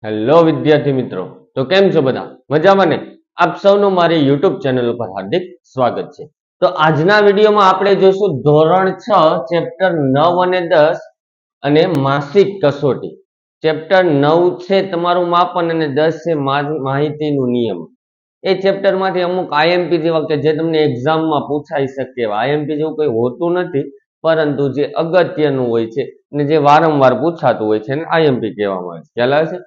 Hello વિદ્યાર્થી મિત્રો, તો કેમ છો બધા? મજામાં ને? આપ સૌનું મારી યુટ્યુબ ચેનલ ઉપર હાર્દિક સ્વાગત છે. તો આજના વિડીયોમાં આપણે જોઈશું ધોરણ 6 ચેપ્ટર 9 અને 10 અને માસિક કસોટી. ચેપ્ટર 9 છે તમારું માપન અને 10 છે માહિતીનું નિયમ. એ ચેપ્ટરમાંથી અમુક આઈએમપી જેવા કે જે તમને એક્ઝામમાં પૂછાઈ શકે એવા આઈએમપી જેવું કંઈ હોતું નથી, પરંતુ જે અગત્યનું હોય છે અને જે વારંવાર પૂછાતું હોય છે એને આઈએમપી કહેવામાં આવે છે. ખ્યાલ આવે છે?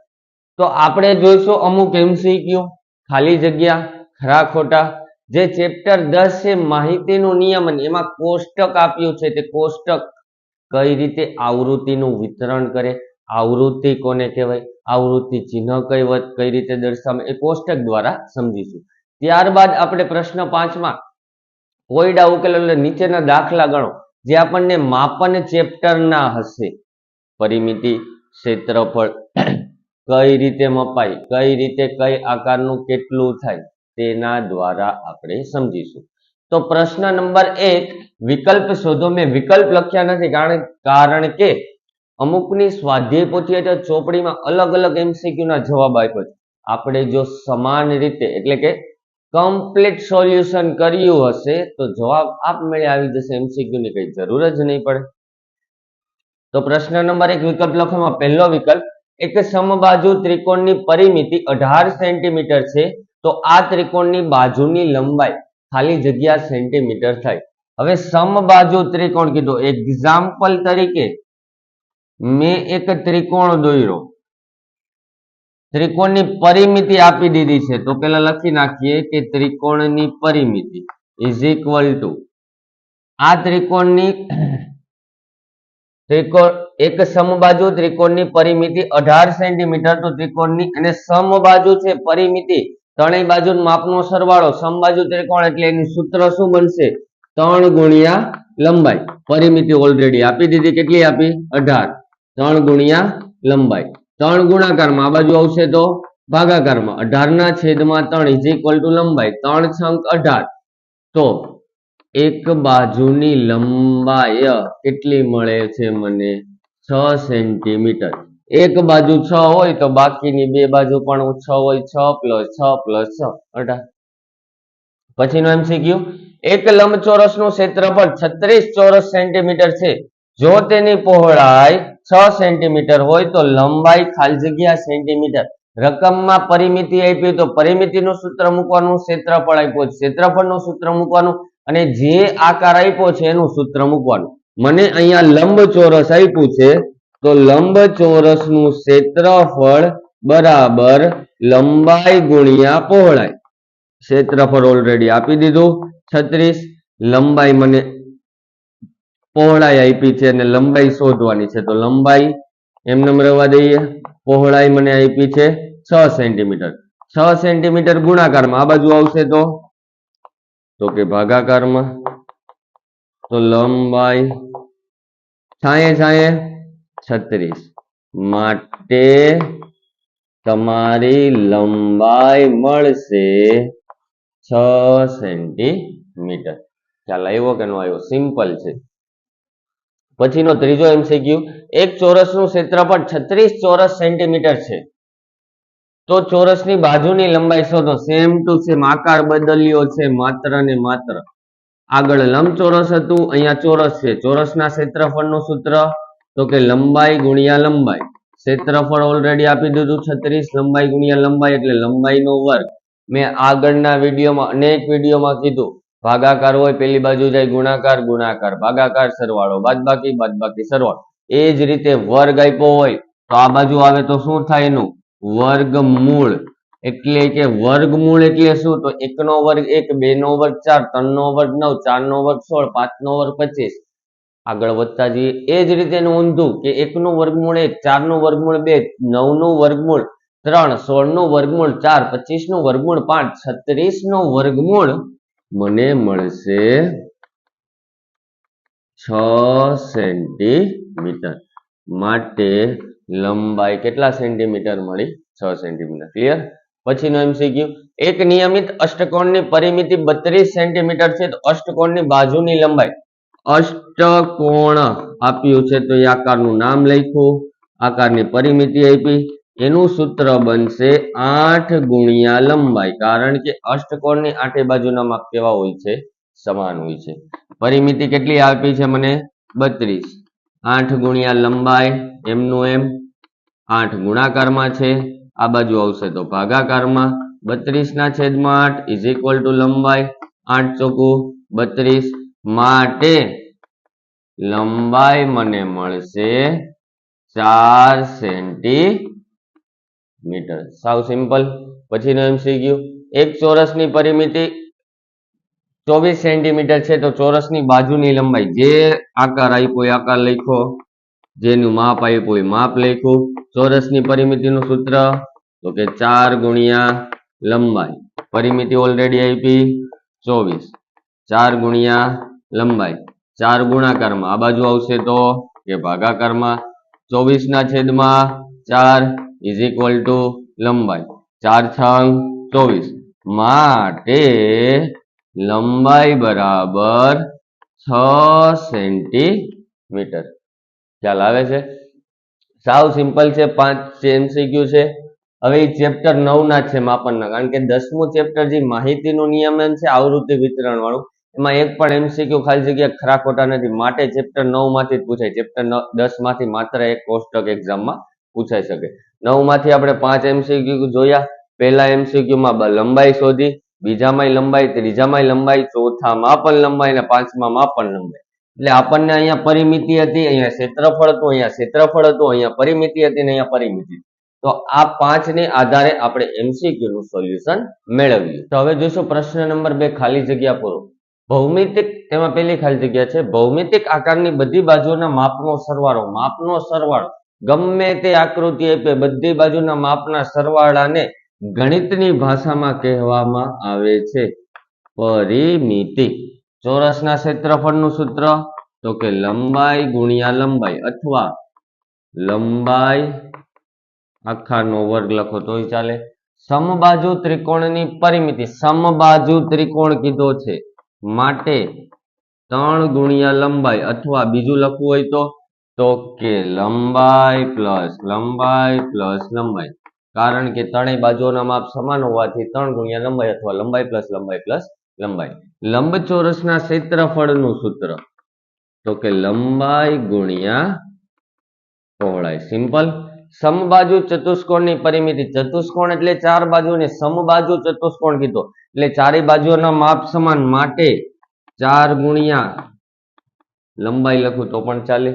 તો આપણે જોઈશું અમુક એમસીક્યુ, ખાલી જગ્યા, ખરા ખોટા. જે ચેપ્ટર 10 છે માહિતીનું નિયમન, એમાં કોષ્ટક આપ્યું છે તે કોષ્ટક કઈ રીતે આવૃત્તિનું વિતરણ કરે, આવૃત્તિ કોને કહેવાય, આવૃત્તિ ચિહ્ન કઈ રીતે દર્શાવે, એ કોષ્ટક દ્વારા સમજીશું. ત્યારબાદ આપણે પ્રશ્ન 5 માં કોયડા ઉકેલો એટલે નીચેના દાખલા ગણો જે આપણને માપન ચેપ્ટરના હશે. પરિમિતિ, ક્ષેત્રફળ કઈ રીતે મપાય, કઈ રીતે કઈ આકારનું કેટલું થાય તેના દ્વારા આપણે સમજીશું. તો પ્રશ્ન નંબર 1, વિકલ્પ શોધો. મેં વિકલ્પ લખ્યા નથી કારણ કે અમુકની સ્વાધ્યાય પોથી અથવા ચોપડીમાં અલગ અલગ એમસીક્યુ ના જવાબ આપ્યો છે. આપણે જો સમાન રીતે એટલે કે કમ્પ્લીટ સોલ્યુશન કર્યું હશે તો જવાબ આપમેળે આવી જશે, એમસીક્યુ ની કઈ જરૂર જ નહીં પડે. તો પ્રશ્ન નંબર 1 વિકલ્પ લખવામાં પહેલો વિકલ્પ, એક સમબાજુ ત્રિકોણની પરિમિતિ 18 સેન્ટીમીટર છે તો આ ત્રિકોણની બાજુની લંબાઈ ખાલી જગ્યા સેન્ટીમીટર થાય. હવે સમબાજુ ત્રિકોણ કીધું, એક્ઝામ્પલ તરીકે મેં એક ત્રિકોણ દોર્યો, ત્રિકોણની પરિમિતિ આપી દીધી છે તો પેલા લખી નાખીએ કે ત્રિકોણની પરિમિતિ ઇઝ ઇક્વલ ટુ આ ત્રિકોણની એક સમબાજુ ત્રિકોણની પરિમિતિ 18 સેન્ટીમીટર, તો ત્રિકોણની અને સમબાજુ છે પરિમિતિ ત્રણેય બાજુ માપનો સરવાળો. સમબાજુ ત્રિકોણ એટલે એનું સૂત્ર શું બનશે? 3 ગુણ્યા લંબાઈ. પરિમિતિ ઓલરેડી આપી દીધી, કેટલી આપી? 18. 3 ગુણ્યા લંબાઈ, 3 ગુણાકારમાં આ બાજુ આવશે તો ભાગાકારમાં 18 ના છેદમાં 3 ઇઝ ઇક્વલ ટુ લંબાઈ 3 છંક 18. તો એક બાજુની લંબાઈ કેટલી મળે છે મને? 6 સેન્ટીમીટર. એક બાજુ 6 હોય તો બાકીની બે બાજુ પણ 6 હોય, 6 + 6 + 6 18. પછીનો એમસીક્યુ, એક લંબચોરસનું ક્ષેત્રફળ 36 ચોરસ સેન્ટીમીટર છે. જો તેની પહોળાઈ 6 સેન્ટીમીટર હોય તો લંબાઈ ખાલી જગ્યા સેન્ટીમીટર. રકમમાં પરિમિતિ આપી તો પરિમિતિનું સૂત્ર મૂકવાનું, ક્ષેત્રફળ આપ્યું ક્ષેત્રફળનું સૂત્ર મૂકવાનું અને જે આકાર આપ્યો છે એનું સૂત્ર મૂકવાનું. મને અહીંયા લંબચોરસ આપ્યું છે તો લંબચોરસનું ક્ષેત્રફળ બરાબર લંબાઈ ગુણ્યા પહોળાઈ. ક્ષેત્રફળ ઓલરેડી આપી દીધું 36, લંબાઈ મને પહોળાઈ આપી છે અને લંબાઈ શોધવાની છે તો લંબાઈ એમને રહેવા દઈએ, પહોળાઈ મને આપી છે 6 સેન્ટીમીટર. 6 સેન્ટીમીટર ગુણાકારમાં આ બાજુ આવશે તો કે ભાગાકારમાં, તો લંબાઈ છાંયે છાંયે 36 માટે તમારી લંબાઈ મળશે 6 સેન્ટીમીટર. ખ્યાલ આવ્યો કે ન આવ્યો? સિમ્પલ છે. પછીનો ત્રીજો એમસીક્યુ, એક ચોરસનું ક્ષેત્રફળ 36 ચોરસ સેન્ટીમીટર છે તો ચોરસની બાજુની લંબાઈ શોધો. સેમ ટુ સેમ આકાર બદલ્યો છે માત્ર ને માત્ર. આગળ લંબચોરસ હતું, અહીંયા ચોરસ છે. ચોરસના ક્ષેત્રફળનું સૂત્ર તો કે લંબાઈ ગુણ્યા લંબાઈ. ક્ષેત્રફળ ઓલરેડી આપી દીધું 36, લંબાઈ ગુણ્યા લંબાઈ એટલે લંબાઈનો વર્ગ. મેં આગળના વિડીયોમાં અનેક વિડીયોમાં કીધું, ભાગાકાર હોય પેલી બાજુ જાય ગુણાકાર, ગુણાકાર ભાગાકાર, સરવાળો બાદબાકી, બાદબાકી સરવાળો. એ જ રીતે વર્ગ આપ્યો હોય તો આ બાજુ આવે તો શું થાય? એનું વર્ગમૂળ. એટલે કે વર્ગમૂળ એટલે શું? તો 1 નો વર્ગ 1, 2 નો વર્ગ 4, 3 નો વર્ગ 9, 4 નો વર્ગ 16, 5 નો વર્ગ 25. આગળ વધતા જઈએ. એ જ રીતે ઊંધું કે 1 નું વર્ગમૂળ 1, 4 નું વર્ગમૂળ 2, 9 નું વર્ગમૂળ 3, 16 નું વર્ગમૂળ 4, 25 નું વર્ગમૂળ 5, 36 નું વર્ગમૂળ મને મળશે 6 સેન્ટીમીટર. માટે લંબાઈ કેટલા સેન્ટીમીટર મળી? 6 સેન્ટીમીટર. ક્લિયર? પછીનો એમસીક્યુ, એક નિયમિત અષ્ટકોણની પરિમિતિ 32 સેન્ટીમીટર છે તો અષ્ટકોણની બાજુની લંબાઈ. અષ્ટકોણ આપ્યું છે તો એ આકારનું નામ લખ્યું, આકારની પરિમિતિ આપી, એનું સૂત્ર બનશે 8 ગુણ્યા લંબાઈ, કારણ કે અષ્ટકોણની આઠે બાજુના માપ કેવા હોય છે? સમાન હોય છે. પરિમિતિ કેટલી આપી છે મને? 32. 8 ગુણ્યા લંબાઈ એમનું એમ 8 ગુણાકારમાં છે, આ બાજુ આવશે તો ભાગાકારમાં. 32/8 ઇઝ ઇક્વલ ટુ લંબાઈ 8 ચોકું 32, માટે લંબાઈ મને મળશે 4 સેન્ટીમીટર. સાવ સિમ્પલ. પછીનો MCQ, એક ચોરસની પરિમિતિ 24 સેન્ટીમીટર છે તો ચોરસની બાજુની લંબાઈ, જે આકાર આપ્યો એ આકાર લખ્યો, જેનું માપ આપ્યું એ માપ લખ્યું. ચોરસની પરિમિતિનું સૂત્ર તો કે 4 ગુણ્યા લંબાઈ, પરિમિતિ ઓલરેડી આપી 24, 4 ગુણ્યા લંબાઈ, 4 ગુણાકારમાં, આ બાજુ આવશે તો કે ભાગાકારમાં. 24/4 ઇઝ ઇક્વલ ટુ લંબાઈ 4 × 24, માટે લંબાઈ બરાબર 6 સેન્ટીમીટર. ખ્યાલ આવે છે? સાવ સિમ્પલ છે. 5 MCQ છે. હવે એ ચેપ્ટર 9 ના છે માપનના, કારણ કે 10મું ચેપ્ટર જે માહિતીનું નિયમન છે આવૃત્તિ વિતરણ વાળું, એમાં એક પણ MCQ ખાલી જગ્યા ખરા ખોટા નથી, માટે ચેપ્ટર 9 માંથી જ પૂછાય. ચેપ્ટર 10 માંથી માત્ર એક કોષ્ટક એક્ઝામમાં પૂછાઈ શકે. 9 માંથી આપણે 5 MCQ જોયા. પહેલા MCQ માં લંબાઈ શોધી, બીજામાં લંબાઈ, ત્રીજામાં લંબાઈ, ચોથામાં પણ લંબાઈ અને પાંચમામાં પણ લંબાઈ. એટલે આપણને અહીંયા પરિમિતિ હતી, અહીંયા ક્ષેત્રફળ હતું, અહીંયા ક્ષેત્રફળ હતું, અહીંયા પરિમિતિ હતી અને અહીંયા પરિમિતિ. તો આ 5 ને આધારે આપણે MCQ નું સોલ્યુશન મેળવ્યું. તો હવે જોઈશું પ્રશ્ન નંબર 2, ખાલી જગ્યા પૂરો. ભૌમિતિક, તેમાં પહેલી ખાલી જગ્યા છે, ભૌમિતિક આકારની બધી બાજુના માપનો સરવાળો. માપનો સરવાળો ગમે તે આકૃતિ આપે, બધી બાજુના માપના સરવાળાને ગણિતની ભાષામાં કહેવામાં આવે છે પરિમિતિ. ચોરસના ક્ષેત્રફળનું સૂત્ર તો કે લંબાઈ ગુણ્યા લંબાઈ, અથવા લંબાઈ આખાનો વર્ગ લખો તોય ચાલે. સમબાજુ ત્રિકોણની પરિમિતિ, સમબાજુ ત્રિકોણ કીધો છે માટે 3 ગુણ્યા લંબાઈ, અથવા બીજું લખવું હોય તો કે લંબાઈ પ્લસ લંબાઈ પ્લસ લંબાઈ, કારણ કે ત્રણેય બાજુઓના માપ સમાન હોવાથી 3 ગુણ્યા લંબાઈ અથવા લંબાઈ પ્લસ લંબાઈ પ્લસ લંબાઈ. લંબચોરસના ક્ષેત્રફળનું સૂત્ર તો કે લંબાઈ ગુણ્યા પહોળાઈ. સિમ્પલ. સમબાજુ ચતુષ્કોણની પરિમિતિ, ચતુષ્કોણ એટલે 4 બાજુ ને સમબાજુ ચતુષ્કોણ કીધો એટલે ચારે બાજુઓના માપ સમાન, માટે 4 ગુણ્યા લંબાઈ લખું તો પણ ચાલે.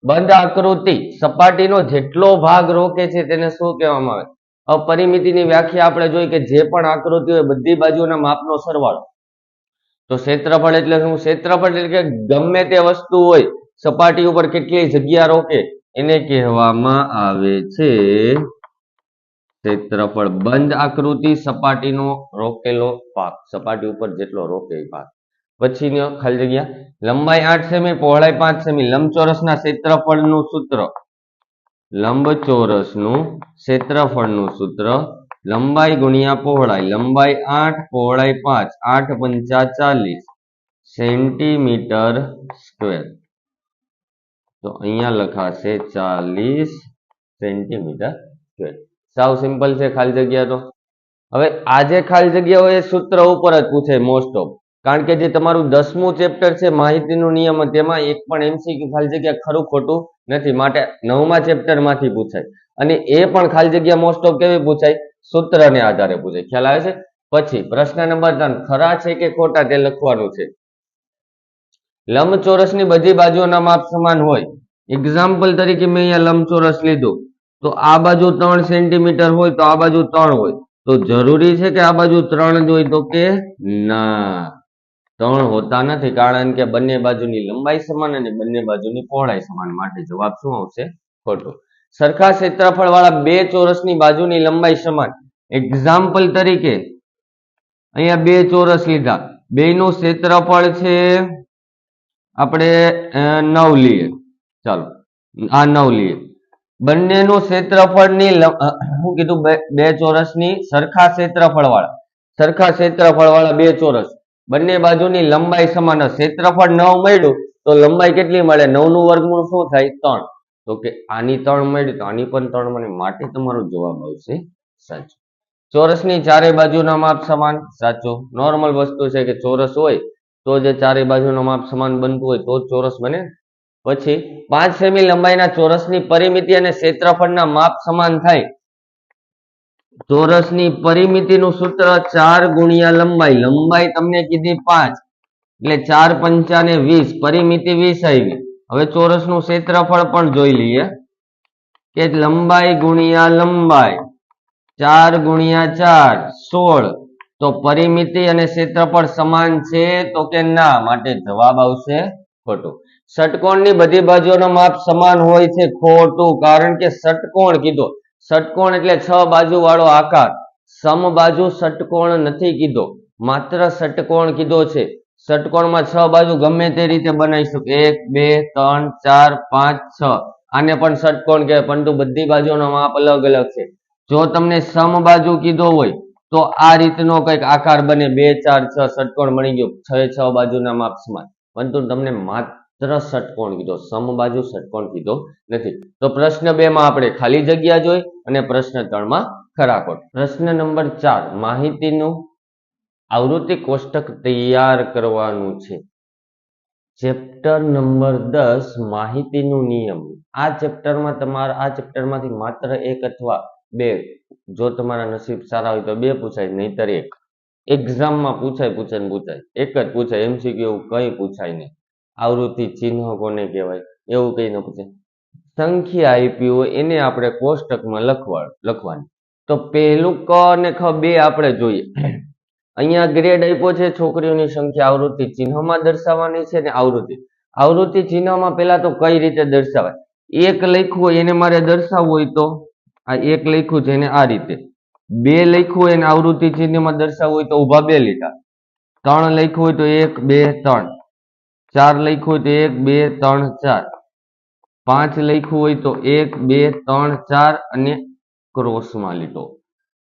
બંધ આકૃતિ સપાટીનો જેટલો ભાગ રોકે છે તેને શું કહેવામાં આવે? હવે પરિમિતિની વ્યાખ્યા આપણે જોઈ કે જે પણ આકૃતિ હોય બધી બાજુના માપનો સરવાળો. તો ક્ષેત્રફળ એટલે શું? ક્ષેત્રફળ એટલે કે ગમે તે વસ્તુ હોય સપાટી ઉપર કેટલી જગ્યા રોકે એને કહેવામાં આવે છે ક્ષેત્રફળ. બંધ આકૃતિ સપાટીનો રોકેલો ભાગ, સપાટી ઉપર જેટલો રોકે એ ભાગ. પછીનો ખાલી જગ્યા, લંબાઈ 8 સેમી, પહોળાઈ 5 સેમી. લંબચોરસના ક્ષેત્રફળનું સૂત્ર, લંબચોરસનું ક્ષેત્રફળનું સૂત્ર લંબાઈ ગુણ્યા પહોળાઈ, લંબાઈ 8 પહોળાઈ 5, 8 × 5 = 40 સેન્ટીમીટર સ્ક્વેર. તો અહીંયા લખાશે 40 સેન્ટીમીટર સ્ક્વેર. સાવ સિમ્પલ છે ખાલી જગ્યા. તો હવે આ જે ખાલી જગ્યા હોય એ સૂત્ર ઉપર જ પૂછાય મોસ્ટ ઓફ, કારણ કે જે તમારું 10મું ચેપ્ટર છે માહિતીનું નિયમન, તેમાં એક પણ MCQ ખાલી જગ્યા ખરું ખોટું નથી, માટે 9મા ચેપ્ટર માંથી પૂછાય. અને એ પણ ખાલી જગ્યા મોસ્ટ ઓફ કેવી પૂછાય? સૂત્રને આધારે પૂછાય. ખ્યાલ આવે છે? પછી પ્રશ્ન નંબર 3, ખરા છે કે ખોટા તે લખવાનું છે. લંબચોરસની બધી બાજુઓના માપ સમાન હોય. એક્ઝામ્પલ તરીકે મેં અહીંયા લંબચોરસ લીધું, તો આ બાજુ 3 સેન્ટીમીટર હોય તો આ બાજુ 3 હોય, તો જરૂરી છે કે આ બાજુ 3 જ હોય? તો કે ના, 3 હોતા નથી, કારણ કે બંને બાજુની લંબાઈ સમાન અને બંને બાજુની પહોળાઈ સમાન, માટે જવાબ શું આવશે? ખોટું. સરખા ક્ષેત્રફળ વાળા બે ચોરસની બાજુની લંબાઈ સમાન. એક્ઝામ્પલ તરીકે અહીંયા બે ચોરસ લીધા, બેયનું ક્ષેત્રફળ છે આપણે 9 લઈએ, ચાલો આ 9 લઈએ. બંનેનું ક્ષેત્રફળની શું કીધું? બે ચોરસની સરખા ક્ષેત્રફળ વાળા બે ચોરસ, બંને બાજુની લંબાઈ સમાન. ક્ષેત્રફળ 9 મળ્યું તો લંબાઈ કેટલી મળે? 9 નું વર્ગમૂળ શું થાય? 3. તો કે આની 3 મળી તો આની પણ 3 મળી, માટે તમારો જવાબ આવશે સાચો. ચોરસની ચારે બાજુના માપ સમાન, સાચું. નોર્મલ વસ્તુ છે કે ચોરસ હોય તો જે ચારે બાજુનું માપ સમાન બનતું હોય તો જ ચોરસ બને. પછી 5 સેમી લંબાઈના ચોરસની પરિમિતિ અને ક્ષેત્રફળના માપ સમાન થાય. ચોરસની પરિમિતિનું સૂત્ર 4 ગુણ્યા લંબાઈ. લંબાઈ તમને કીધી 5 એટલે 4 પંચા ને 20, પરિમિતિ 20 આવી. હવે ચોરસનું ક્ષેત્રફળ પણ જોઈ લઈએ કે લંબાઈ ગુણ્યા લંબાઈ 4 ગુણ્યા 4 16, તો પરિમિતિ અને ક્ષેત્રફળ સમાન છે તો કે ના, માટે જવાબ આવશે ખોટું. ષટકોણની બધી બાજુઓનો માપ સમાન હોય છે, ખોટું. કારણ કે ષટકોણ કીધો, ષટકોણ એટલે 6 બાજુ વાળો આકાર. સમબાજુ ષટકોણ નથી કીધો, માત્ર ષટકોણ કીધો છે. ષટકોણમાં 6 બાજુ ગમે તે રીતે બનાવી શકો, 1 2 3 4 5 6, આને પણ ષટકોણ કહેવાય, પરંતુ બધી બાજુનો માપ અલગ અલગ છે. જો તમને સમબાજુ કીધો હોય તો આ રીતનો કંઈક આકાર બને, 2 4 6, ષટકોણ બની ગયો, 6 બાજુના માપ સમાન. પરંતુ તમને માત્ર ષટકોણ કીધો, સમબાજુ ષટકોણ કીધો નથી. તો પ્રશ્ન 2 માં આપણે ખાલી જગ્યા જોઈ અને પ્રશ્ન 3 માં ખરા ખોટા. પ્રશ્ન નંબર 4, માહિતીનું આવૃત્તિ કોષ્ટક તૈયાર કરવાનું છે. ચેપ્ટર નંબર 10 માહિતીનું નિયમ. આ ચેપ્ટરમાંથી માત્ર 1 અથવા 2, જો તમારા નસીબ સારા હોય તો 2 પૂછાય, નહીતર 1. એક્ઝામમાં પૂછાય, એક જ પૂછાય. MCQ એવું કંઈ પૂછાય નહીં. આવૃત્તિ ચિહ્ન કોને કહેવાય એવું કંઈ ન પૂછાય. સંખ્યા આપી હોય એને આપણે કોષ્ટકમાં લખવાની. તો પહેલું ક અને ખ 2 આપણે જોઈએ. અહીંયા ગ્રેડ આપ્યો છે, છોકરીઓની સંખ્યા આવૃત્તિ ચિહ્નમાં દર્શાવવાની છે ને આવૃત્તિ ચિહ્નમાં પહેલા તો કઈ રીતે દર્શાવાય. 1 લખ્યું હોય એને મારે દર્શાવવું હોય તો આ 1 લખ્યું છે એને આ રીતે, 2 લખ્યું હોય એને આવૃત્તિ ચિહ્નમાં દર્શાવવું હોય તો ઊભા 2 લીટા, 3 લખ્યું હોય તો 1 2 3, 4 લખ્યું હોય તો 1 2 3 4, 5 લખ્યું હોય તો 1 2 3 4 અને ક્રોસમાં લીટો.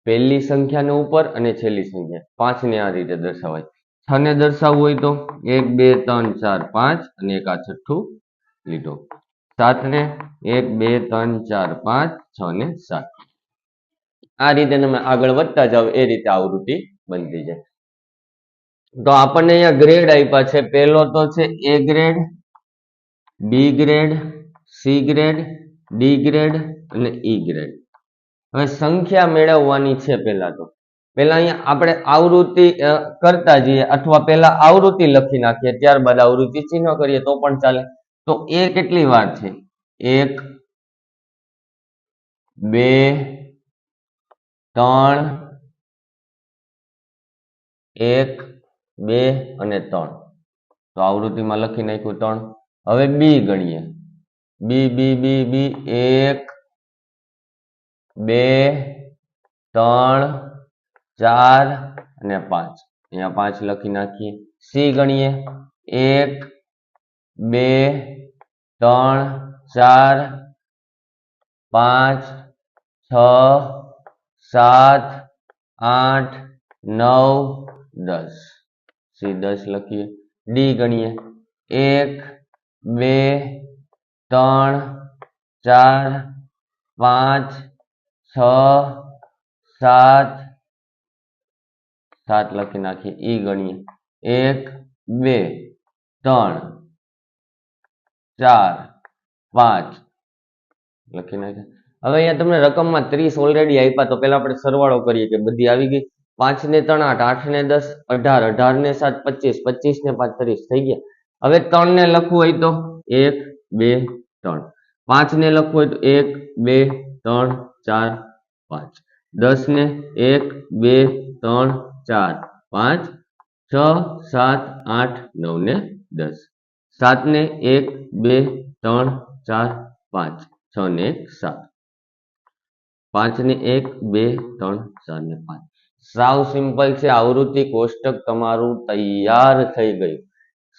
પહેલી સંખ્યાને ઉપર અને છેલ્લી સંખ્યા 5 ને આ રીતે દર્શાવાય. 6 ને દર્શાવવું હોય તો 1 2 3 4 5 અને એક આ છઠ્ઠું લીટો. 7 ને 1 2 3 4 5 6 ને 7. આ રીતે તમે આગળ વધતા જાવ એ રીતે આવૃત્તિ બનતી જાય. તો આપણને અહીંયા ગ્રેડ આપ્યા છે. પહેલો તો છે A grade, B grade, C grade, D grade અને E ગ્રેડ. હવે સંખ્યા મેળવવાની છે. પહેલા અહીંયા આપણે આવૃત્તિ કરતા જઈએ, અથવા પહેલા આવૃત્તિ લખી નાખીએ, ત્યારબાદ આવૃત્તિ ચિહ્ન કરીએ તો પણ ચાલે. તો A કેટલી વાર છે? 1 2 3, 1 2 અને 3. તો આવૃત્તિમાં લખી નાખ્યું 3. હવે B ગણીએ. B 1 2 3 4 અને 5. અહીંયા 5 લખી નાખીએ. C ગણીએ. 1 2 3 4 5 6 7 8 9 10. C 10 લખીએ. D ગણીએ. 1 2 3 4 5 6 7 7 લખી નાખીએ. E ગણીએ. 1 2 3 4 5 લખી નાખીએ. હવે અહીંયા તમને રકમમાં 30 ઓલરેડી આપ્યા, તો પહેલા આપણે સરવાળો કરીએ કે બધી આવી ગઈ. 5 ને 3 8, 8 ને 10 18, 18 ને 7 25, 25 ને 5 30 થઈ ગયા. હવે 3 ને લખવું હોય તો 1 2 3, 5 ને લખવું હોય તો 1 2 3 4 5, 10 ને 1 2 3 4 5 6 7 8 9 ને 10, 7 ને 1 2 3 4 5 6 ને 1 7, 5 ને 1 2 3 4 ને 5. સાવ સિમ્પલ છે. આવૃત્તિ કોષ્ટક તમારું તૈયાર થઈ ગયું.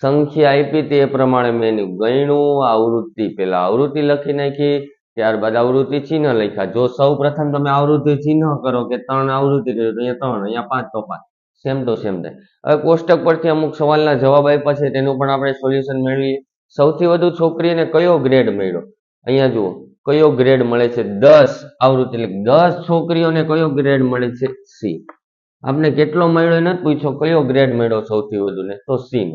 સંખ્યા આપી તે પ્રમાણે મેં ગણ્યું. આવૃત્તિ પહેલા આવૃત્તિ લખી નાખી, ત્યારબાદ આવૃત્તિ ચિહ્ન લખ્યા. જો સૌ પ્રથમ તમે આવૃત્તિ ચિહ્ન કરો કે 3 આવૃત્તિ કર્યું તો અહીંયા 3, અહીંયા 5 તો 5, સેમ ટુ સેમ થાય. હવે કોષ્ટક પરથી અમુક સવાલના જવાબ આપ્યા છે, તેનું પણ આપણે સોલ્યુશન મેળવીએ. સૌથી વધુ છોકરીને કયો ગ્રેડ મળ્યો? અહીંયા જુઓ કયો ગ્રેડ મળે છે 10 આવૃત્તિ, એટલે 10 છોકરીઓને કયો ગ્રેડ મળે છે સી. આપણે કેટલો મળ્યો એ નથી પૂછ્યો, કયો ગ્રેડ મળ્યો સૌથી વધુ ને, તો સી.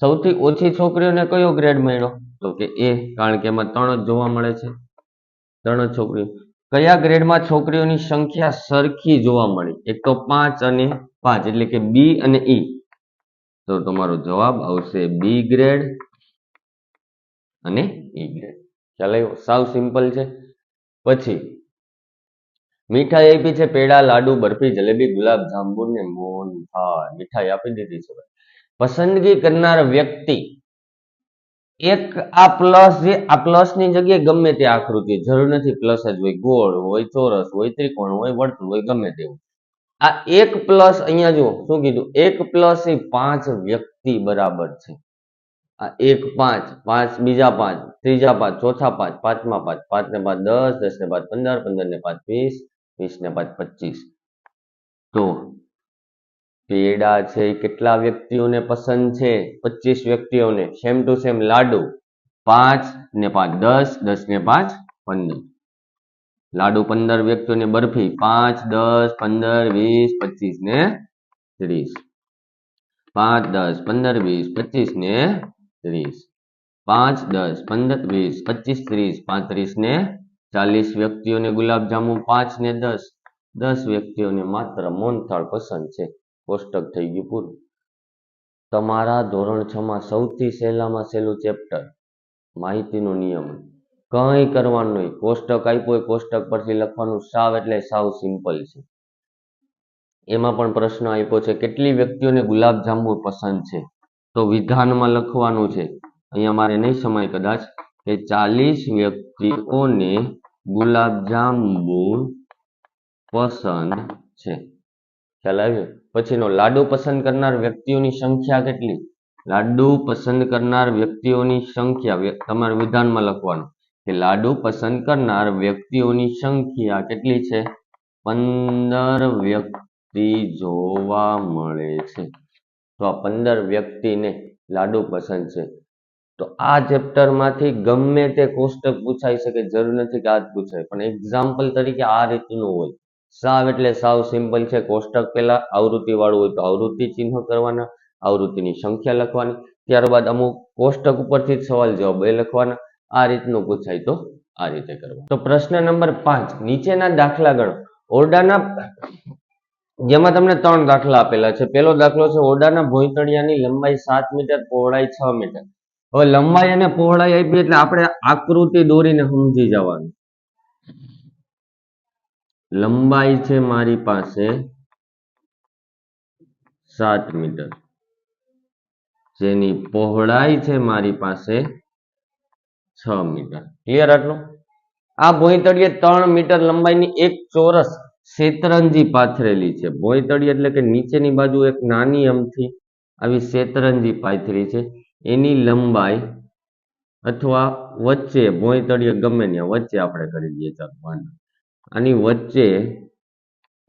સૌથી ઓછી છોકરીઓને કયો ગ્રેડ મળ્યો, તો કે એ, કારણ કે એમાં 3 જ જોવા મળે છે, 3 જ છોકરીઓ. કયા ગ્રેડમાં છોકરીઓની સંખ્યા સરખી જોવા મળી, એક તો 5 અને 5, એટલે કે બી અને ઈ. તો તમારો જવાબ આવશે બી ગ્રેડ અને ઈ ગ્રેડ. ખ્યાલ આવ્યો? સાવ સિમ્પલ છે. પછી મીઠાઈ આપી છે, પેડા, લાડુ, બરફી, જલેબી, ગુલાબ જાંબુ ને મોહનથાળ. મીઠાઈ આપી દીધી છે. પસંદગી કરનાર વ્યક્તિ એક આ પ્લસ, જે આ પ્લસ ની જગ્યાએ ગમે તે આકૃતિ, જરૂર નથી પ્લસ જ હોય, ગોળ હોય, ચોરસ હોય, ત્રિકોણ હોય, વર્તુળ હોય, ગમે તેવું. આ એક પ્લસ, અહીંયા જુઓ શું કીધું, એક પ્લસ એ 5 વ્યક્તિ બરાબર છે. આ 1 5, 5 બીજા 5, ત્રીજા 5, ચોથા 5, પાંચમા 5, 5 ને 5 10, 10 ને 5 15, 15 ને 5 20, 20 ને 5 25. તો પેડા છે એ કેટલા વ્યક્તિઓને પસંદ છે, 25 વ્યક્તિઓને. સેમ ટુ સેમ લાડુ 5 ને 5 10, 10 ને 5 15, લાડુ 15 વ્યક્તિઓને. બરફી 5 10 15 20 25 ને 30, 5 10 15 20 25 ને 30, 5 10 15 20 25 30 35 ને 40 વ્યક્તિઓને ગુલાબજાંબુ, 5 ને 10, 10 વ્યક્તિઓને માત્ર મોહનથાળ પસંદ છે. કોષ્ટક થઈ ગયું પૂરું. તમારા ધોરણ 6 માં સૌથી સહેલામાં સહેલું ચેપ્ટર માહિતીનો નિયમ. કંઈ કરવાનું નહીં, કોષ્ટક આપ્યું હોય કોષ્ટક પરથી લખવાનું, સાવ એટલે સાવ સિમ્પલ છે. એમાં પણ પ્રશ્ન આપ્યો છે કેટલી વ્યક્તિઓને ગુલાબજાંબુ પસંદ છે, તો વિધાનમાં લખવાનું છે. અહીંયા મારે નહીં સમાય કદાચ, કે 40 વ્યક્તિઓને ગુલાબજાંબુ પસંદ છે. ખ્યાલ આવ્યો? પછીનો લાડુ પસંદ કરનાર વ્યક્તિઓની સંખ્યા કેટલી, લાડુ પસંદ કરનાર વ્યક્તિઓની સંખ્યા તમારે વિધાનમાં લખવાનું કે લાડુ પસંદ કરનાર વ્યક્તિઓની સંખ્યા કેટલી છે, 15 વ્યક્તિ જોવા મળે છે. તો આ 15 વ્યક્તિને લાડુ પસંદ છે. તો આ ચેપ્ટરમાંથી ગમે તે કોષ્ટક પૂછાઈ શકે, જરૂર નથી કે આ જ પૂછાય, પણ એક્ઝામ્પલ તરીકે આ રીતનું હોય. સાવ એટલે સાવ સિમ્પલ છે. કોષ્ટક પહેલા આવૃત્તિ વાળું હોય તો આવૃત્તિ ચિહ્ન કરવાના, આવૃત્તિની સંખ્યા લખવાની, ત્યારબાદ અમુક કોષ્ટક ઉપરથી જ સવાલ જવાબ એ લખવાના. આ રીતનું પૂછાય તો આ રીતે કરવાનું. તો પ્રશ્ન નંબર 5, નીચેના દાખલા ગણો. ઓરડાના, જેમાં તમને 3 દાખલા આપેલા છે. પહેલો દાખલો છે ઓરડાના ભોંયતળિયાની લંબાઈ 7 મીટર, પહોળાઈ 6 મીટર. હવે લંબાઈ અને પહોળાઈ આપી એટલે આપણે આકૃતિ દોરીને સમજી જવાનું. લંબાઈ છે મારી પાસે 7 મીટર, જેની પહોળાઈ છે મારી પાસે 6 મીટર. ક્લિયર આટલું? આ ભોંયતળિયે 3 મીટર લંબાઈની એક ચોરસ શેતરંજી પાથરેલી છે. ભોંયતળિયે એટલે કે નીચેની બાજુ એક નાની અમથી આવી શેતરંજી પાથરી છે. એની લંબાઈ અથવા વચ્ચે ભોંયતળિયે ગમે ત્યાં વચ્ચે આપણે કરી દઈએ, ચાલો આની વચ્ચે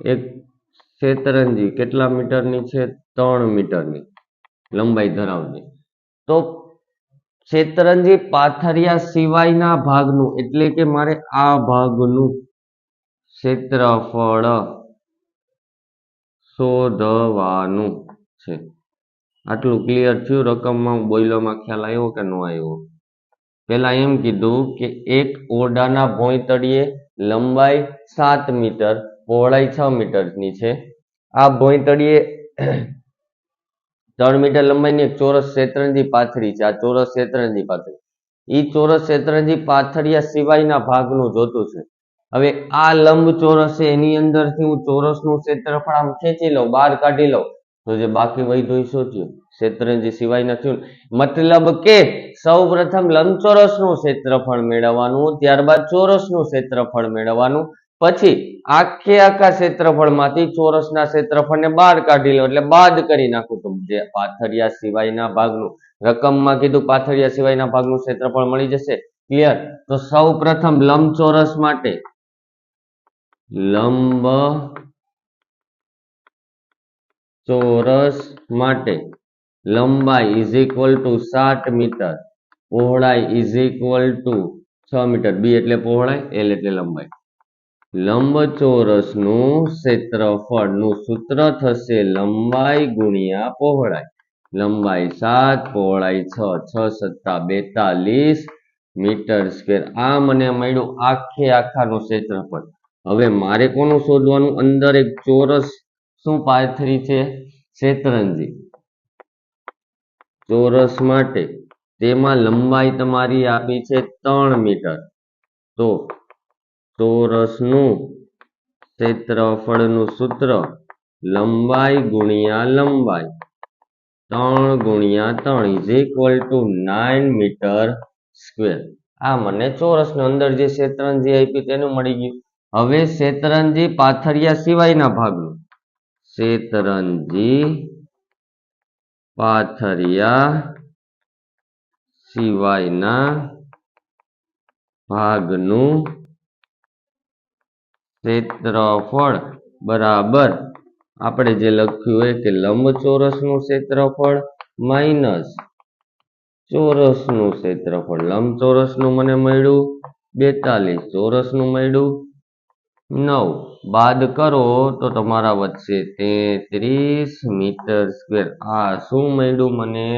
એક શેતરંજી કેટલા મીટરની છે, 3 મીટરની લંબાઈ ધરાવતી. તો શેતરંજી પાથરિયા સિવાયના ભાગનું, એટલે કે મારે આ ભાગનું ક્ષેત્રફળ શોધવાનું છે. આટલું ક્લિયર થયું? રકમમાં બોયલોમાં ખ્યાલ આવ્યો કે ન આવ્યો? પેલા એમ કીધું કે એક ઓરડાના ભોંયતળિયે લંબાઈ 7 મીટર, પહોળાઈ 6 મીટરની છે. આ ભોંયતળિયે 3 મીટર લંબાઈની એક ચોરસ શેતરંજી પાથરી છે. આ ચોરસ શેતરંજી પાથરી, ઈ ચોરસ શેતરંજી પાથરિયા સિવાયના ભાગનું જોતું છે. હવે આ લંબચોરસ છે, એની અંદરથી હું ચોરસનું ક્ષેત્રફળ આમ ખેંચી લઉં, બહાર કાઢી લઉં, તો જે બાકી વધ્યું શું થયું, શેતરંજી સિવાયના થયું. મતલબ કે સૌપ્રથમ લંબચોરસનું ક્ષેત્રફળ મેળવવાનું, ત્યારબાદ ચોરસનું ક્ષેત્રફળ મેળવવાનું, પછી આખે આખા ક્ષેત્રફળમાંથી ચોરસના ક્ષેત્રફળને બહાર કાઢી લો, એટલે બાદ કરી નાખું તો જે પાથરિયા સિવાયના ભાગનું, રકમમાં કીધું પાથરિયા સિવાયના ભાગનું ક્ષેત્રફળ મળી જશે. ક્લિયર? તો સૌપ્રથમ લંબચોરસ માટે લંબાઈ ઇઝ ઇક્વલ ટુ 7 મીટર, પહોળાઈ ઇઝ ઇક્વલ ટુ 6 મીટર, બી એટલે પહોળાઈ, એલ એટલે લંબાઈ. લંબચોરસનું ક્ષેત્રફળનું સૂત્ર થશે લંબાઈ ગુણ્યા પહોળાઈ. લંબાઈ 7, પહોળાઈ 6, 6 × 42 મીટર સ્ક્વેર. આ મને મળ્યું આખે આખાનું ક્ષેત્રફળ. હવે મારે કોનું શોધવાનું? અંદર એક ચોરસ શું પાથરી છે? શેતરંજી. ચોરસ માટે તેમાં લંબાઈ તમારી આપી છે 3 મીટર. તો ચોરસનું ક્ષેત્રફળનું સૂત્ર લંબાઈ ગુણ્યા લંબાઈ 3 × 3 = 9 મીટર સ્ક્વેર. આ મને ચોરસની અંદર જે શેતરંજી આપી તેનું મળી ગયું. હવે શેતરંજી પાથરિયા સિવાયના ભાગનું, શેતરંજી પાથરિયા સિવાયના ભાગનું ક્ષેત્રફળ બરાબર આપણે જે લખ્યું હોય કે લંબચોરસનું ક્ષેત્રફળ માઇનસ ચોરસનું ક્ષેત્રફળ. લંબચોરસનું મને મળ્યું 42, ચોરસનું મળ્યું 9. બાદ કરો તો તમારા વધશે 33 મીટર સ્ક્વેર. આ શું મળ્યું મને?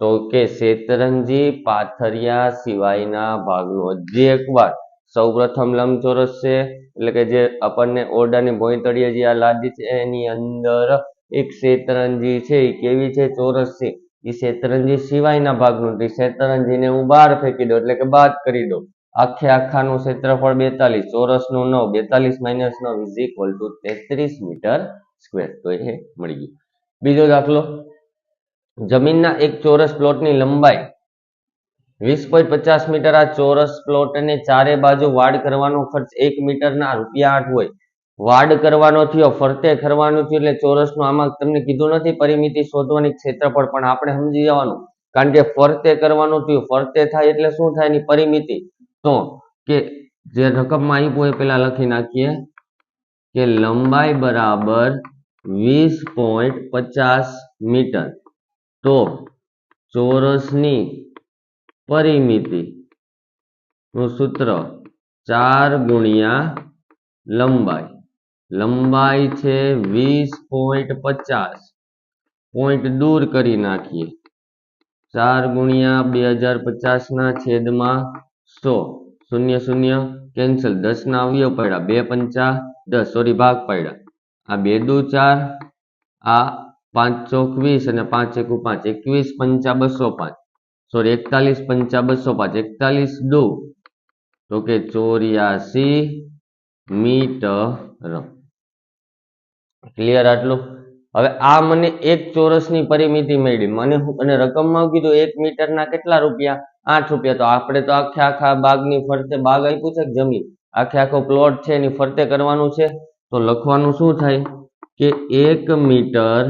તો કે શેતરંજી પાથરિયા સિવાયના ભાગનું. હજી એકવાર સૌપ્રથમ લંબચોરસ છે એટલે કે જે આપણને ઓરડાની ભોંયતળિયે જે આ લાદી છે એની અંદર એક શેતરંજી છે. એ કેવી છે? ચોરસ છે. એ શેતરંજી સિવાયના ભાગનું. શેતરંજીને હું બહાર ફેંકી દઉં એટલે કે બાદ કરી દઉં. આખે આખાનું ક્ષેત્રફળ 42, ચોરસનું 9, 42 - 9 = 33 મીટર સ્ક્વેર. તો એ મળી ગયું. બીજો દાખલો, જમીનના એક ચોરસ પ્લોટની લંબાઈ 20.50 મીટર. આ ચોરસ પ્લોટને ચારે બાજુ વાડ કરવાનો ખર્ચ 1 મીટરના ₹8 હોય. વાડ કરવાનો થયો, ફરતે કરવાનું થયું એટલે ચોરસનું આમાં તમને કીધું નથી પરિમિતિ શોધવાની ક્ષેત્રફળ, પણ આપણે સમજી જવાનું કારણ કે ફરતે કરવાનું થયું. ફરતે થાય એટલે શું થાય? એની પરિમિતિ. તો કે જે રકમમાં આપ્યું હોય પેલા લખી નાખીએ કે લંબાઈ બરાબર 20.50 મીટર. તો ચોરસની પરિમિતિ નું સૂત્ર 4 ગુણ્યા લંબાઈ. લંબાઈ છે 20.50, પોઈન્ટ દૂર કરી નાખીએ. 4 ગુણ્યા 2050 ના છેદમાં 100, 0 0 કેન્સલ, 10 ના અવયવ પડ્યા, 2 પંચા 10, સોરી ભાગ પડ્યા. આ 2 દુ 4, આ 5 ચોક 20 અને 5 એકુ 5, 21 પંચા 205, સોરી 41 પંચા 205, 41 દુ તો કે 84 મીટર. ક્લિયર આટલું? હવે આ મને એક ચોરસની પરિમિતિ મળી. મને અને રકમમાં કીધું 1 મીટરના કેટલા રૂપિયા? 8 રૂપિયા. તો આપણે તો આખે આખા બાગની ફરતે, બાગ આપ્યું છે કે જમીન, આખે આખો પ્લોટ છે એની ફરતે કરવાનું છે. તો લખવાનું શું થાય કે 1 મીટર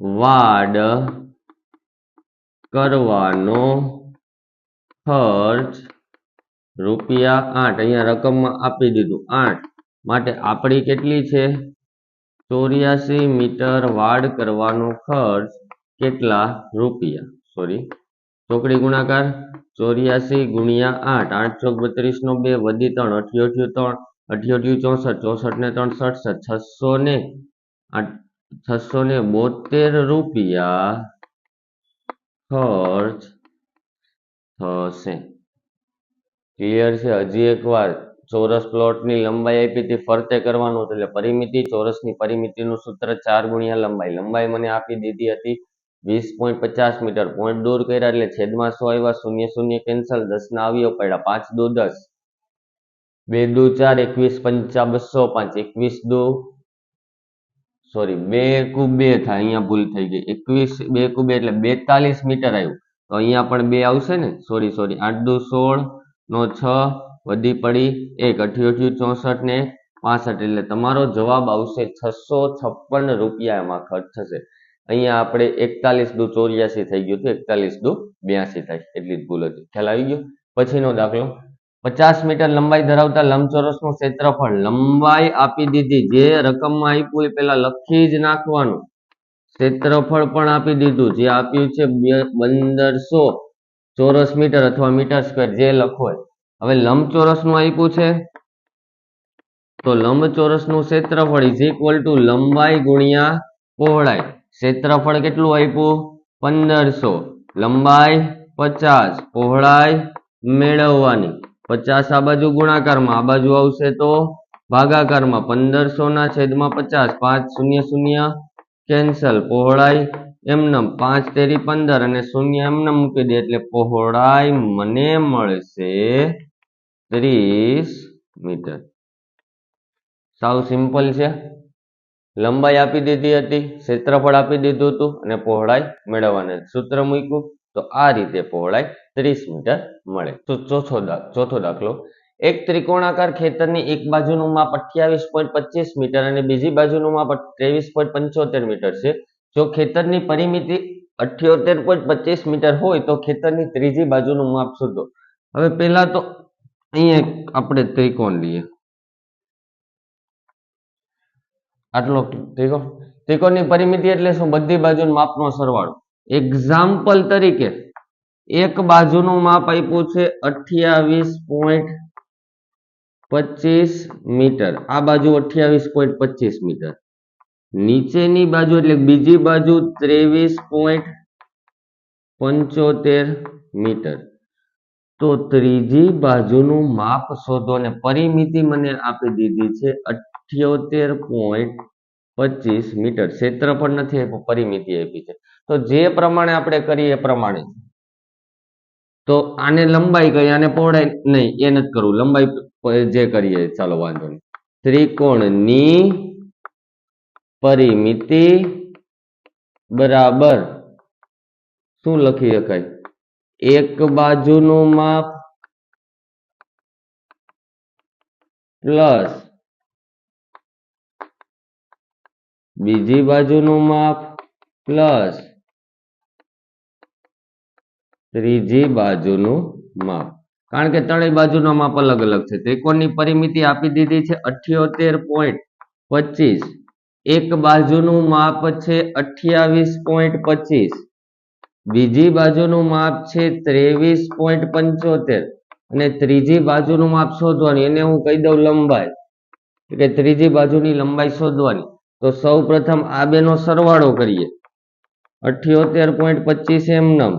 વાડ કરવાનો ખર્ચ ₹8. અહીંયા રકમમાં આપી દીધું 8, માટે આપણી કેટલી છે? 84 મીટર વાડ કરવાનો ખર્ચ કેટલા રૂપિયા? સોરી, ચોકડી ગુણાકાર 84 ગુણ્યા 8, 8 ચોક 32 નો 2 વધી 3, 88 3, 88 64, 64 ને 3 67, 672 રૂપિયા ખર્ચ થશે. ક્લિયર છે? હજી એકવાર, ચોરસ પ્લોટની લંબાઈ આપી હતી, ફરતે કરવાનું એટલે પરિમિતિ, ચોરસની પરિમિતિનું સૂત્ર 4 ગુણ્યા લંબાઈ. લંબાઈ મને આપી દીધી હતી 20.50 મીટર. પોઈન્ટ દૂર કર્યા એટલે છેદમાં 100 આવ્યા, 0 0 કેન્સલ, 10 ના અવયવ પડ્યા, 5 દુ 10, 2 દુ 4, 21 પંચા 205, 21 દુ સોરી 2 એકુ 2 થાય, અહીંયા ભૂલ થઈ ગઈ, 21 2 એકુ 2 એટલે 42 મીટર આવ્યું. તો અહીંયા પણ 2 આવશે ને, સોરી 8 દુ 16 નો 6 વધી પડી 1, 88 64 ને 65 એટલે તમારો જવાબ આવશે 656 રૂપિયા એમાં ખર્ચ થશે. અહીંયા આપણે 41 દુ 84 થઈ ગયું હતું, 41 દુ 82 થાય, એટલી જ ભૂલ હતી. ખ્યાલ આવી ગયો? પછીનો દાખલો, 50 મીટર લંબાઈ ધરાવતા લંબચોરસનું ક્ષેત્રફળ. લંબાઈ આપી દીધી, જે રકમમાં આપ્યું એ પેલા લખી જ નાખવાનું. ક્ષેત્રફળ પણ આપી દીધું, જે આપ્યું છે 1200 ચોરસ મીટર અથવા મીટર સ્ક્વેર જે લખો હોય. હવે લંબચોરસનું આપ્યું છે તો લંબચોરસનું ક્ષેત્રફળ ઇઝ ઇક્વલ ટુ લંબાઈ ગુણ્યા પહોળાઈ. ક્ષેત્રફળ કેટલું આપ્યું? 1500, લંબાઈ 50, પહોળાઈ મેળવવાની. 50 આ બાજુ ગુણાકારમાં, આ બાજુ આવશે તો ભાગાકારમાં. 1500 ના છેદમાં 50, 5 0 0 કેન્સલ. પહોળાઈ એમનેમ 5 તેરી 15 અને 0 એમનેમ મૂકી દે એટલે પહોળાઈ મને મળશે 30 મીટર. સાવ સિમ્પલ છે. લંબાઈ આપી દીધી હતી, ક્ષેત્રફળ આપી દીધું હતું અને પહોળાઈ મેળવવાના સૂત્ર મૂક્યું તો આ રીતે પહોળાઈ 30 મીટર મળે. તો ચોથો દાખલો, એક ત્રિકોણાકાર ખેતરની એક બાજુનું માપ 28.25 મીટર અને બીજી બાજુનું માપ 23.75 મીટર છે. જો ખેતરની પરિમિતિ 78.25 મીટર હોય તો ખેતરની ત્રીજી બાજુનું માપ શોધો. હવે પહેલા તો અહીંયા આપણે ત્રિકોણ લઈએ. આટલો ત્રિકોણની પરિમિતિ એટલે શું? બધી બાજુનું માપનો સરવાળો. એક્ઝામ્પલ તરીકે એક બાજુનું માપ આપ્યું છે 28.25 મીટર, આ બાજુ 28.25 મીટર, નીચેની બાજુ એટલે બીજી બાજુ 23.75 મીટર. તો ત્રીજી બાજુનું માપ શોધો અને પરિમિતિ મને આપી દીધી છે 78.25 મીટર. ક્ષેત્રફળ નથી આપ્યું, પરિમિતિ આપી છે. તો જે પ્રમાણે આપણે કરીએ એ પ્રમાણે, તો આને લંબાઈ કહીએ, આને પહોળાઈ નહીં, એ નથી કરવું. લંબાઈ જે કરીએ ચાલો વાંધો નહીં. ત્રિકોણની પરિમિતિ બરાબર શું લખી શકાય? એક બાજુનું માપ પ્લસ બીજી બાજુનું માપ પ્લસ ત્રીજી બાજુનું માપ. કારણ કે ત્રણેય બાજુનો માપ અલગ અલગ છે. ત્રિકોણની પરિમિતિ આપી દીધી છે 78.25, એક બાજુનું માપ છે 28.25, બીજી બાજુનું માપ છે 23.75 અને ત્રીજી બાજુનું માપ શોધવાની. એને હું કહી દઉં લંબાઈ, કે ત્રીજી બાજુની લંબાઈ શોધવાની. તો સૌ પ્રથમ આ બેનો સરવાળો કરીએ. 78.25 એમનેમ,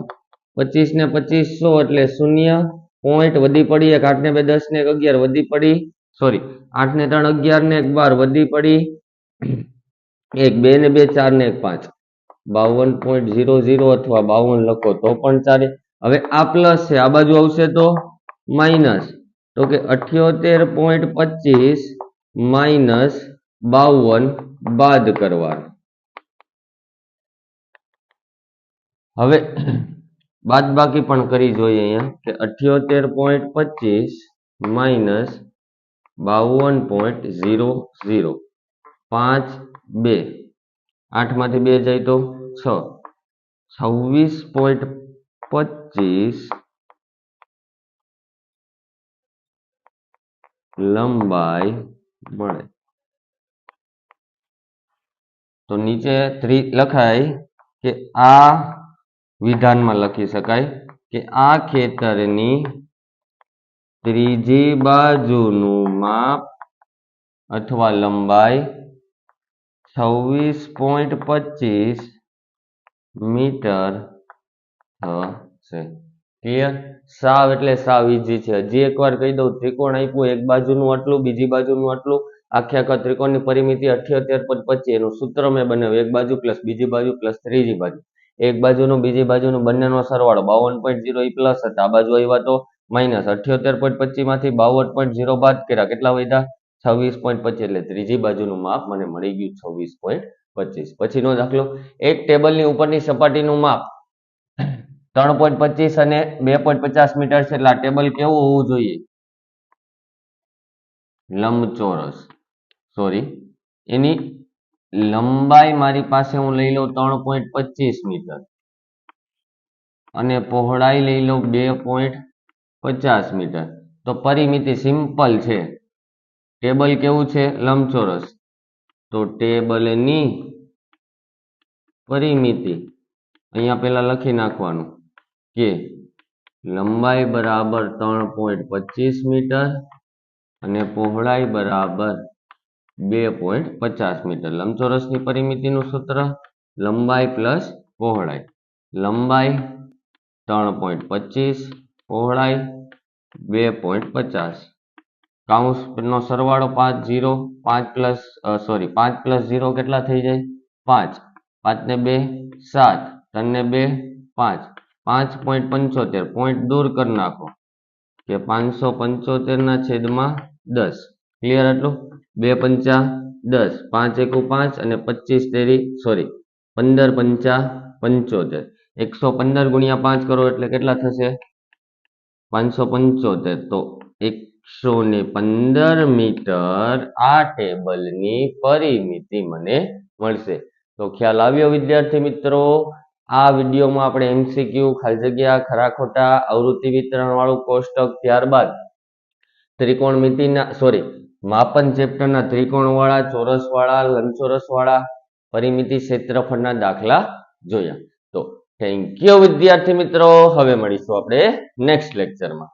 25 ને 25 100 એટલે 0 પોઈન્ટ વધી પડી, 1 8 ને 2 10 ને 1 11 વધી પડી, સોરી 8 ને 3 11 ને 1 12 વધી પડી, 1 2 ને 2 4 ને 1 5, 52.00 અથવા 52 લખો તો પણ ચાલે. હવે આ પ્લસ છે, આ બાજુ આવશે તો માઇનસ. તો કે 78.25 માઇનસ 52 બાદ કરવાનું. હવે બાદબાકી પણ કરી જોઈએ અહીંયા કે 78.25 માઇનસ 52.00, 5 2, 8 માંથી 2 જાય તો 6, 26.25 લંબાઈ મળે. તો નીચે લખાય કે આ વિધાનમાં લખી શકાય કે આ ખેતરની ત્રીજી બાજુનું માપ અથવા લંબાઈ 26.25 મીટર થશે. ક્લિયર? સાવ એટલે સાવ ઈઝી છે. હજી એકવાર કહી દઉં, ત્રિકોણ આપ્યું, એક બાજુનું આટલું, બીજી બાજુનું આટલું, આખા ત્રિકોણની પરિમિતિ 78.25, એનું સૂત્ર મેં બનાવ્યું, એક બાજુ પ્લસ બીજી બાજુ પ્લસ ત્રીજી બાજુ, એક બાજુનું બીજી બાજુનું બંનેનો સરવાળો 52.0 એ પ્લસ હતા, આ બાજુ આવ્યા તો માઇનસ. 78.25 માંથી 52.0 બાદ કર્યા, કેટલા વધ્યા? 26.25, એટલે ત્રીજી બાજુનું માપ મને મળી ગયું 26.25. પછીનો દાખલો, એક ટેબલની ઉપરની સપાટીનું માપ 3.25 અને 2.50 મીટર છે. એટલે આ ટેબલ કેવું હોવું જોઈએ? લંબચોરસ. સોરી, એની લંબાઈ મારી પાસે હું લઈ લઉં 3.25 મીટર અને પહોળાઈ લઈ લઉં 2.50 મીટર. તો પરિમિતિ સિમ્પલ છે. ટેબલ કેવું છે? લંબચોરસ. તો ટેબલની પરિમિતિ અહીંયા પહેલા લખી નાખવાનું કે લંબાઈ બરાબર 3.25 મીટર અને પહોળાઈ બરાબર 2.50 મીટર. લંબચોરસની પરિમિતિનું સૂત્ર લંબાઈ પ્લસ પહોળાઈ. લંબાઈ 3.25, પહોળાઈ 2.50. કૌંસનો સરવાળો 5 પ્લસ 0 કેટલા થઈ જાય? 5. 5 ને 2 7, 3 ને 2 5. 5.75 પોઈન્ટ દૂર કરી નાખો કે 575 ના છેદમાં 10. ક્લિયર આટલું? 2 પંચા 10, 5 એકુ 5 અને 15 પંચા 75. 115 ગુણ્યા 5 કરો એટલે કેટલા થશે? 575. તો 115 મીટર આ ટેબલની પરિમિતિ મને મળશે. તો ખ્યાલ આવ્યો વિદ્યાર્થી મિત્રો? આ વિડીયોમાં આપણે MCQ, ખાલી જગ્યા, ખરા ખોટા, આવૃત્તિ વિતરણ વાળું કોષ્ટક, ત્યારબાદ માપન ચેપ્ટરના ત્રિકોણવાળા, ચોરસવાળા, લંબચોરસવાળા, પરિમિતિ ક્ષેત્રફળના દાખલા જોયા. તો થેન્ક યુ વિદ્યાર્થી મિત્રો. હવે મળીશું આપણે નેક્સ્ટ લેક્ચરમાં.